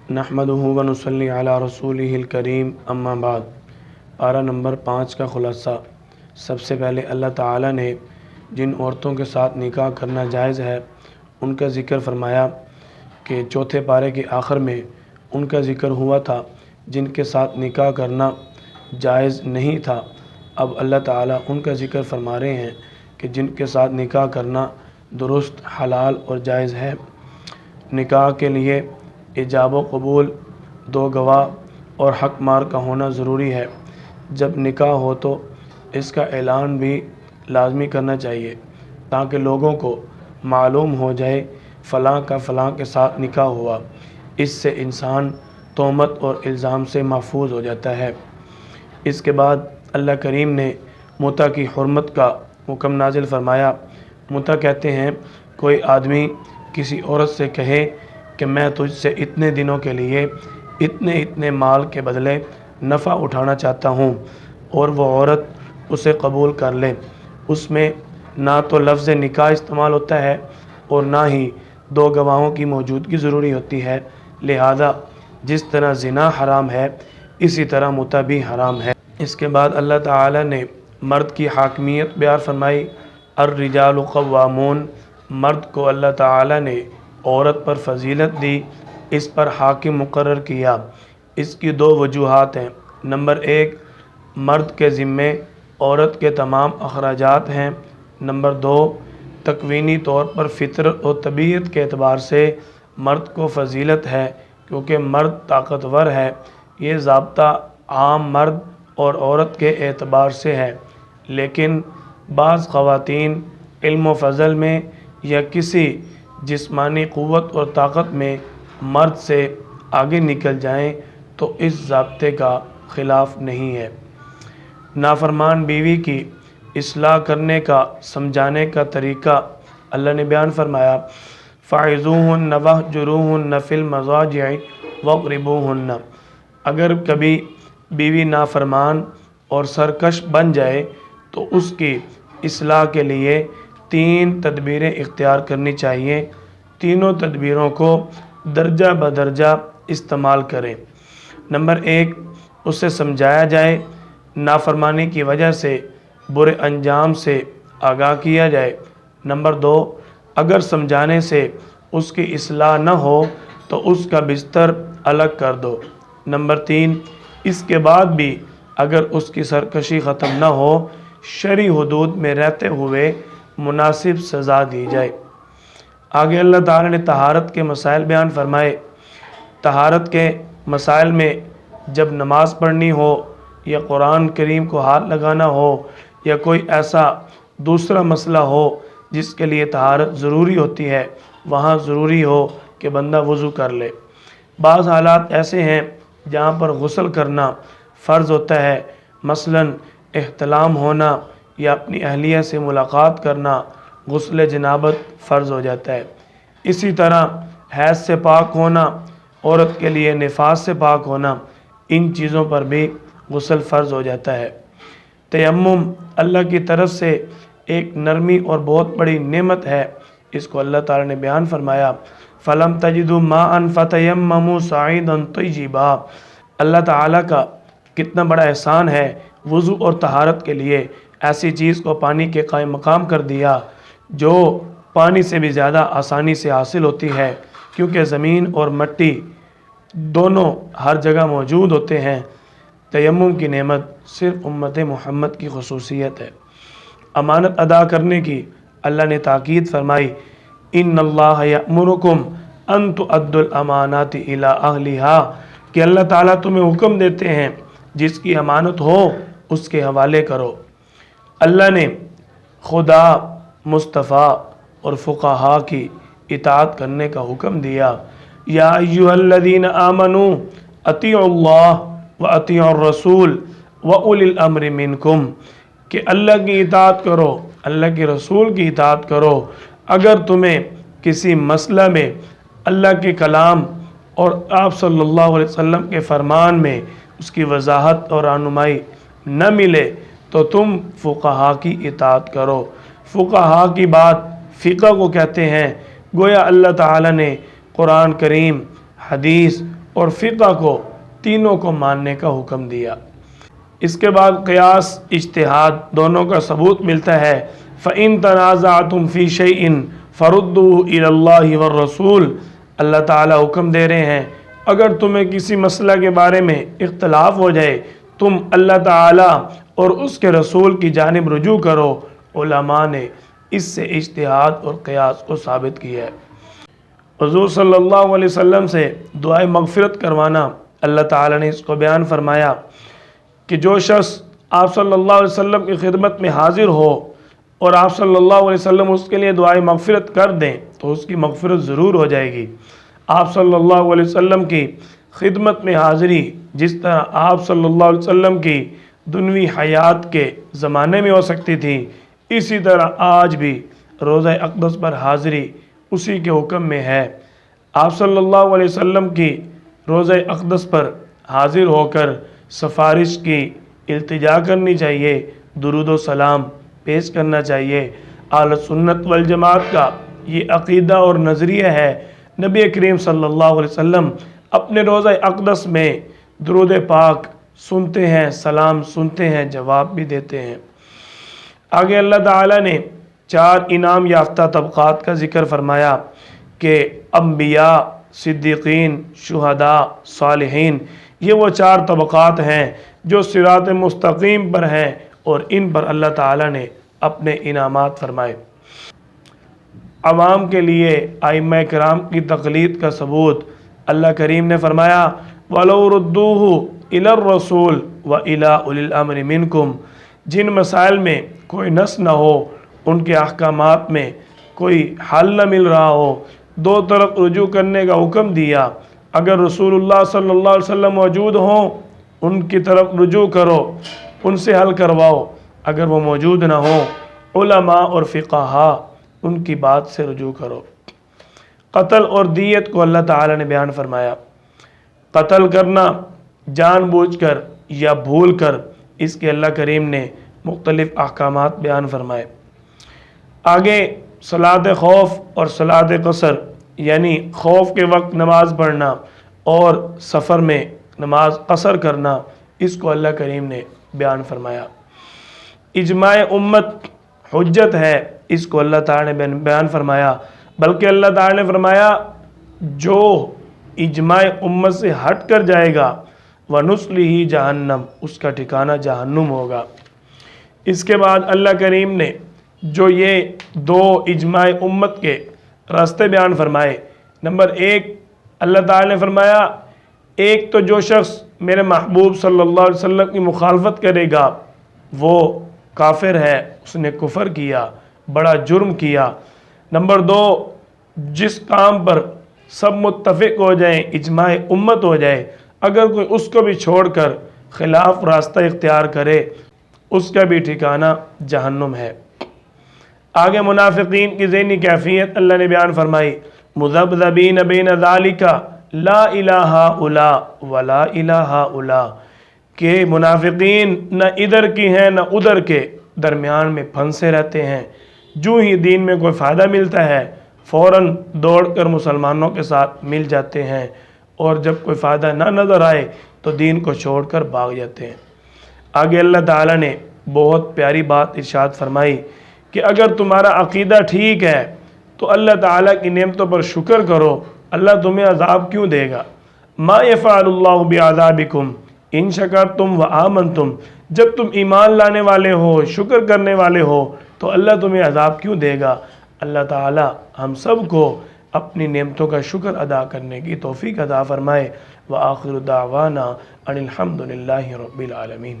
نحمدہ و نصلی علی رسولہ الکریم اما بعد۔ پارہ نمبر 5 کا خلاصہ۔ سب سے پہلے اللہ تعالیٰ نے جن عورتوں کے ساتھ نکاح کرنا جائز ہے ان کا ذکر فرمایا کہ چوتھے پارے کے آخر میں ان کا ذکر ہوا تھا جن کے ساتھ نکاح کرنا جائز نہیں تھا۔ اب اللہ تعالیٰ ان کا ذکر فرما رہے ہیں کہ جن کے ساتھ نکاح کرنا درست، حلال اور جائز ہے۔ نکاح کے لیے ایجاب و قبول، 2 گواہ اور حق مار کا ہونا ضروری ہے۔ جب نکاح ہو تو اس کا اعلان بھی لازمی کرنا چاہیے تاکہ لوگوں کو معلوم ہو جائے فلاں کا فلاں کے ساتھ نکاح ہوا۔ اس سے انسان تہمت اور الزام سے محفوظ ہو جاتا ہے۔ اس کے بعد اللہ کریم نے متع کی حرمت کا حکم نازل فرمایا۔ متع کہتے ہیں کوئی آدمی کسی عورت سے کہے کہ میں تجھ سے اتنے دنوں کے لیے اتنے مال کے بدلے نفع اٹھانا چاہتا ہوں اور وہ عورت اسے قبول کر لے۔ اس میں نہ تو لفظ نکاح استعمال ہوتا ہے اور نہ ہی 2 گواہوں کی موجودگی ضروری ہوتی ہے، لہذا جس طرح زنا حرام ہے اسی طرح متع بھی حرام ہے۔ اس کے بعد اللہ تعالی نے مرد کی حاکمیت بیان فرمائی۔ الرجال قوامون، مرد کو اللہ تعالی نے عورت پر فضیلت دی، اس پر حاکم مقرر کیا۔ اس کی 2 وجوہات ہیں۔ نمبر 1، مرد کے ذمے عورت کے تمام اخراجات ہیں۔ نمبر 2، تکوینی طور پر فطرت اور طبیعت کے اعتبار سے مرد کو فضیلت ہے کیونکہ مرد طاقتور ہے۔ یہ ضابطہ عام مرد اور عورت کے اعتبار سے ہے، لیکن بعض خواتین علم و فضل میں یا کسی جسمانی قوت اور طاقت میں مرد سے آگے نکل جائیں تو اس ضابطے کا خلاف نہیں ہے۔ نافرمان بیوی کی اصلاح کرنے کا سمجھانے کا طریقہ اللہ نے بیان فرمایا۔ فَعِظُوهُنَّ وَاهْجُرُوهُنَّ فِي الْمَضَاجِعِ وَاضْرِبُوهُنَّ، اگر کبھی بیوی نافرمان اور سرکش بن جائے تو اس کی اصلاح کے لیے 3 تدبیریں اختیار کرنی چاہیے۔ تینوں تدبیروں کو درجہ بدرجہ استعمال کریں۔ نمبر 1، اسے سمجھایا جائے، نافرمانی کی وجہ سے برے انجام سے آگاہ کیا جائے۔ نمبر 2، اگر سمجھانے سے اس کی اصلاح نہ ہو تو اس کا بستر الگ کر دو۔ نمبر 3، اس کے بعد بھی اگر اس کی سرکشی ختم نہ ہو، شرعی حدود میں رہتے ہوئے مناسب سزا دی جائے۔ آگے اللہ تعالی نے طہارت کے مسائل بیان فرمائے۔ طہارت کے مسائل میں جب نماز پڑھنی ہو یا قرآن کریم کو ہاتھ لگانا ہو یا کوئی ایسا دوسرا مسئلہ ہو جس کے لیے طہارت ضروری ہوتی ہے، وہاں ضروری ہو کہ بندہ وضو کر لے۔ بعض حالات ایسے ہیں جہاں پر غسل کرنا فرض ہوتا ہے، مثلا احتلام ہونا یا اپنی اہلیہ سے ملاقات کرنا، غسل جنابت فرض ہو جاتا ہے۔ اسی طرح حیض سے پاک ہونا، عورت کے لیے نفاس سے پاک ہونا، ان چیزوں پر بھی غسل فرض ہو جاتا ہے۔ تیمم اللہ کی طرف سے ایک نرمی اور بہت بڑی نعمت ہے، اس کو اللہ تعالی نے بیان فرمایا۔ فَلَمْ تَجِدُوا مَاءً فَتَيَمَّمُوا صَعِيدًا طَيِّبًا، اللہ تعالیٰ کا کتنا بڑا احسان ہے، وضو اور طہارت کے لیے ایسی چیز کو پانی کے قائم مقام کر دیا جو پانی سے بھی زیادہ آسانی سے حاصل ہوتی ہے، کیونکہ زمین اور مٹی دونوں ہر جگہ موجود ہوتے ہیں۔ تیمم کی نعمت صرف امت محمد کی خصوصیت ہے۔ امانت ادا کرنے کی اللہ نے تاکید فرمائی۔ ان اللہ یأمرکم ان تؤدوا الامانات الی اہلہا، کہ اللہ تعالیٰ تمہیں حکم دیتے ہیں جس کی امانت ہو اس کے حوالے کرو۔ اللہ نے خدا، مصطفیٰ اور فقہاء کی اطاعت کرنے کا حکم دیا۔ یا ایھا الذین آمنوا اطیعوا اللہ واطیعوا الرسول واولی الامر منکم، کہ اللہ کی اطاعت کرو، اللہ کے رسول کی اطاعت کرو۔ اگر تمہیں کسی مسئلہ میں اللہ کے کلام اور آپ صلی اللہ علیہ وسلم کے فرمان میں اس کی وضاحت اور رہنمائی نہ ملے تو تم فقہاء کی اطاعت کرو۔ فقہاء کی بات فقہ کو کہتے ہیں۔ گویا اللہ تعالی نے قرآن کریم، حدیث اور فقہ کو، تینوں کو ماننے کا حکم دیا۔ اس کے بعد قیاس اجتہاد دونوں کا ثبوت ملتا ہے۔ فَإِن تَنَازَعْتُمْ فِي شَيْءٍ فَرُدُّوهُ إِلَى اللَّهِ وَالرَّسُولِ، اللہ تعالیٰ حکم دے رہے ہیں اگر تمہیں کسی مسئلہ کے بارے میں اختلاف ہو جائے تم اللہ تعالیٰ اور اس کے رسول کی جانب رجوع کرو۔ علماء نے اس سے اجتہاد اور قیاس کو ثابت کیا ہے۔ حضور صلی اللہ علیہ وسلم سے دعائے مغفرت کروانا، اللہ تعالیٰ نے اس کو بیان فرمایا کہ جو شخص آپ صلی اللہ علیہ وسلم کی خدمت میں حاضر ہو اور آپ صلی اللہ علیہ وسلم اس کے لیے دعائے مغفرت کر دیں تو اس کی مغفرت ضرور ہو جائے گی۔ آپ صلی اللہ علیہ وسلم کی خدمت میں حاضری جس طرح آپ صلی اللہ علیہ وسلم کی دنیوی حیات کے زمانے میں ہو سکتی تھی، اسی طرح آج بھی روضہ اقدس پر حاضری اسی کے حکم میں ہے۔ آپ صلی اللہ علیہ وسلم کی روضہ اقدس پر حاضر ہو کر سفارش کی التجا کرنی چاہیے، درود و سلام پیش کرنا چاہیے۔ اہل سنت والجماعت کا یہ عقیدہ اور نظریہ ہے۔ نبی کریم صلی اللہ علیہ وسلم اپنے روضہ اقدس میں درود پاک سنتے ہیں، سلام سنتے ہیں، جواب بھی دیتے ہیں۔ آگے اللہ تعالیٰ نے 4 انعام یافتہ طبقات کا ذکر فرمایا کہ انبیاء، صدیقین، شہداء، صالحین، یہ وہ 4 طبقات ہیں جو صراط مستقیم پر ہیں اور ان پر اللہ تعالیٰ نے اپنے انعامات فرمائے۔ عوام کے لیے ائمہ کرام کی تقلید کا ثبوت اللہ کریم نے فرمایا وَلَوْ رُدُّوهُ إِلَى الرَّسُولِ وَإِلَىٰ أُولِي الْأَمْرِ مِنْكُمْ، جن مسائل میں کوئی نص نہ ہو، ان کے احکامات میں کوئی حل نہ مل رہا ہو، 2 طرف رجوع کرنے کا حکم دیا۔ اگر رسول اللہ صلی اللہ علیہ وسلم موجود ہوں ان کی طرف رجوع کرو، ان سے حل کرواؤ۔ اگر وہ موجود نہ ہوں، علماء اور فقہاء، ان کی بات سے رجوع کرو۔ قتل اور دیت کو اللہ تعالیٰ نے بیان فرمایا۔ قتل کرنا جان بوجھ کر یا بھول کر، اس کے اللہ کریم نے مختلف احکامات بیان فرمائے۔ آگے صلاۃ خوف اور صلاۃ قصر، یعنی خوف کے وقت نماز پڑھنا اور سفر میں نماز قصر کرنا، اس کو اللہ کریم نے بیان فرمایا۔ اجماع امت حجت ہے، اس کو اللہ تعالیٰ نے بیان فرمایا۔ بلکہ اللہ تعالیٰ نے فرمایا جو اجماع امت سے ہٹ کر جائے گا وَنُصْلِهِ جہنم، اس کا ٹھکانہ جہنم ہوگا۔ اس کے بعد اللہ کریم نے جو یہ 2 اجماع امت کے راستے بیان فرمائے، نمبر 1 اللہ تعالیٰ نے فرمایا ایک تو جو شخص میرے محبوب صلی اللہ علیہ وسلم کی مخالفت کرے گا وہ کافر ہے، اس نے کفر کیا، بڑا جرم کیا۔ نمبر 2 جس کام پر سب متفق ہو جائیں، اجماع امت ہو جائے، اگر کوئی اس کو بھی چھوڑ کر خلاف راستہ اختیار کرے اس کا بھی ٹھکانہ جہنم ہے۔ آگے منافقین کی ذہنی کیفیت اللہ نے بیان فرمائی مذبذبین بین ذالک لا الہ ہؤلاء ولا الہ ہؤلاء، کہ منافقین نہ ادھر کی ہیں نہ ادھر کے، درمیان میں پھنسے رہتے ہیں۔ جو ہی دین میں کوئی فائدہ ملتا ہے فوراً دوڑ کر مسلمانوں کے ساتھ مل جاتے ہیں، اور جب کوئی فائدہ نہ نظر آئے تو دین کو چھوڑ کر بھاگ جاتے ہیں۔ آگے اللہ تعالیٰ نے بہت پیاری بات ارشاد فرمائی کہ اگر تمہارا عقیدہ ٹھیک ہے تو اللہ تعالیٰ کی نعمتوں پر شکر کرو، اللہ تمہیں عذاب کیوں دے گا؟ ما یفعل اللہ بعذابکم ان شکرتم وآمنتم، جب تم ایمان لانے والے ہو، شکر کرنے والے ہو تو اللہ تمہیں عذاب کیوں دے گا؟ اللہ تعالیٰ ہم سب کو اپنی نعمتوں کا شکر ادا کرنے کی توفیق عطا فرمائے۔ وآخر دعوانا ان الحمد للہ رب العالمین۔